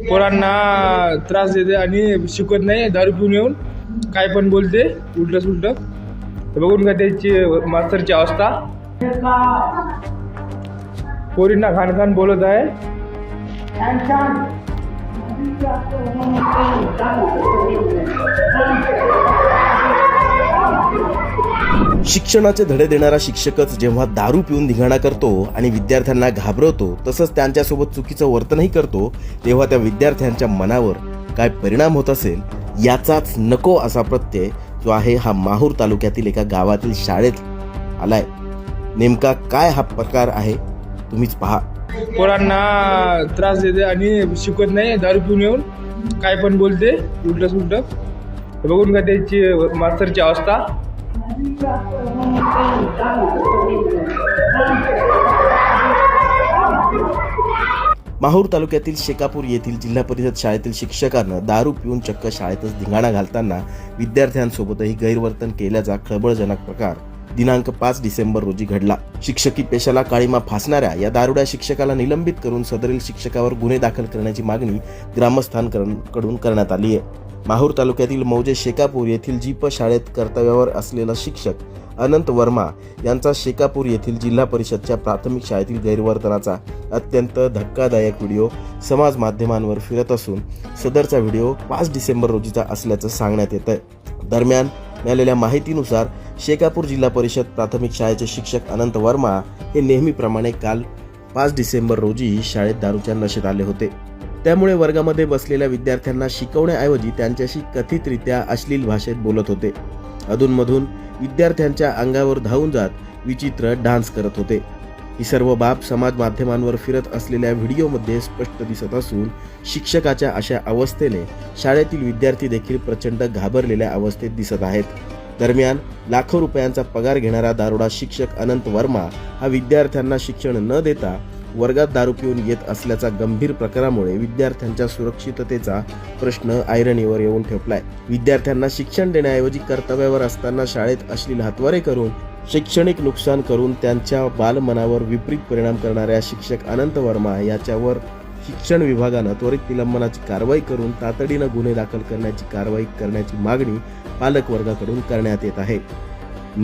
पोरांना त्रास देते आणि शिकवत नाही, दारू पिऊन येऊन काय पण बोलते उलट सुलट. बघून का त्याची मास्तरची अवस्था. पोरींना खान बोलत आहे. शिक्षणाचे धडे देणारा शिक्षकच जेव्हा दारू पिऊन धिंगाणा करतो आणि विद्यार्थ्यांना घाबरवतो, तसंच त्यांच्यासोबत चुकीचं वर्तनही करतो, तेव्हा त्या विद्यार्थ्यांच्या मनावर काय परिणाम होत असेल याचाच नको असा प्रत्यय जो आहे हा माहूर तालुक्यातील एका गावातील शाळेत आलाय. नेमका काय हा प्रकार आहे तुम्हीच पहा. पोरांना त्रास देते आणि शिकवत नाही, दारू पिऊन येऊन काय पण बोलते उलट सुलट. बघून का त्याची मास्तरची अवस्था. माहूर तालुक्यातील शेकापूर येथील जिल्हा परिषद शाळेतील शिक्षकानं दारू पिऊन चक्क शाळेतच धिंगाणा घालताना विद्यार्थ्यांसोबतही गैरवर्तन केल्याचा खळबळजनक प्रकार दिनांक 5 डिसेंबर रोजी घडला. शिक्षकी पेशाला काळीमा फासणाऱ्या या दारुड्या शिक्षकाला निलंबित करून सदरील शिक्षकावर गुन्हे दाखल करण्याची मागणी ग्रामस्थांकडून करण्यात आली आहे. माहूर तालुक्यातील मौजे शेकापूर येथील जीप शाळेत कर्तव्यावर असलेला शिक्षक अनंत वर्मा यांचा शेकापूर येथील जिल्हा परिषदच्या प्राथमिक शाळेतील गैरवर्तनाचा अत्यंत धक्कादायक व्हिडिओ समाज माध्यमांवर फिरत असून सदरचा व्हिडिओ 5 डिसेंबर रोजीचा असल्याचं सांगण्यात येत आहे. दरम्यान मिळालेल्या माहितीनुसार शेकापूर जिल्हा परिषद प्राथमिक शाळेचे शिक्षक अनंत वर्मा हे नेहमीप्रमाणे काल 5 डिसेंबर रोजी शाळेत दारूच्या नशेत आले होते. त्यामुळे वर्गामध्ये बसलेल्या विद्यार्थ्यांना शिकवण्याऐवजी त्यांच्याशी कथितरित्या अश्लील भाषेत बोलत होते. अधूनमधून विद्यार्थ्यांच्या अंगावर धावून जात विचित्र डान्स करत होते. ही सर्व बाब समाज माध्यमांवर फिरत असलेल्या व्हिडिओमध्ये स्पष्ट दिसत असून शिक्षकाच्या अशा अवस्थेने शाळेतील विद्यार्थी देखील प्रचंड घाबरलेल्या अवस्थेत दिसत आहेत. दरम्यान लाखो रुपयांचा पगार घेणारा दारुडा शिक्षक अनंत वर्मा हा विद्यार्थ्यांना शिक्षण न देता वर्गात दारू पिऊन येत असल्याचा गंभीर प्रकारामुळे विद्यार्थ्यांच्या सुरक्षिततेचा प्रश्न ऐरणीवर येऊन ठेपलाय. विद्यार्थ्यांना शिक्षण देण्याऐवजी कर्तव्यावर असताना शाळेत अश्लील हातवारे करून शैक्षणिक नुकसान करून त्यांच्या बालमनावर विपरीत परिणाम करणाऱ्या शिक्षक अनंत वर्मा याच्यावर शिक्षण विभागानं त्वरित निलंबनाची कारवाई करून तातडीनं गुन्हे दाखल करण्याची कारवाई करण्याची मागणी पालक वर्गाकडून करण्यात येत आहे.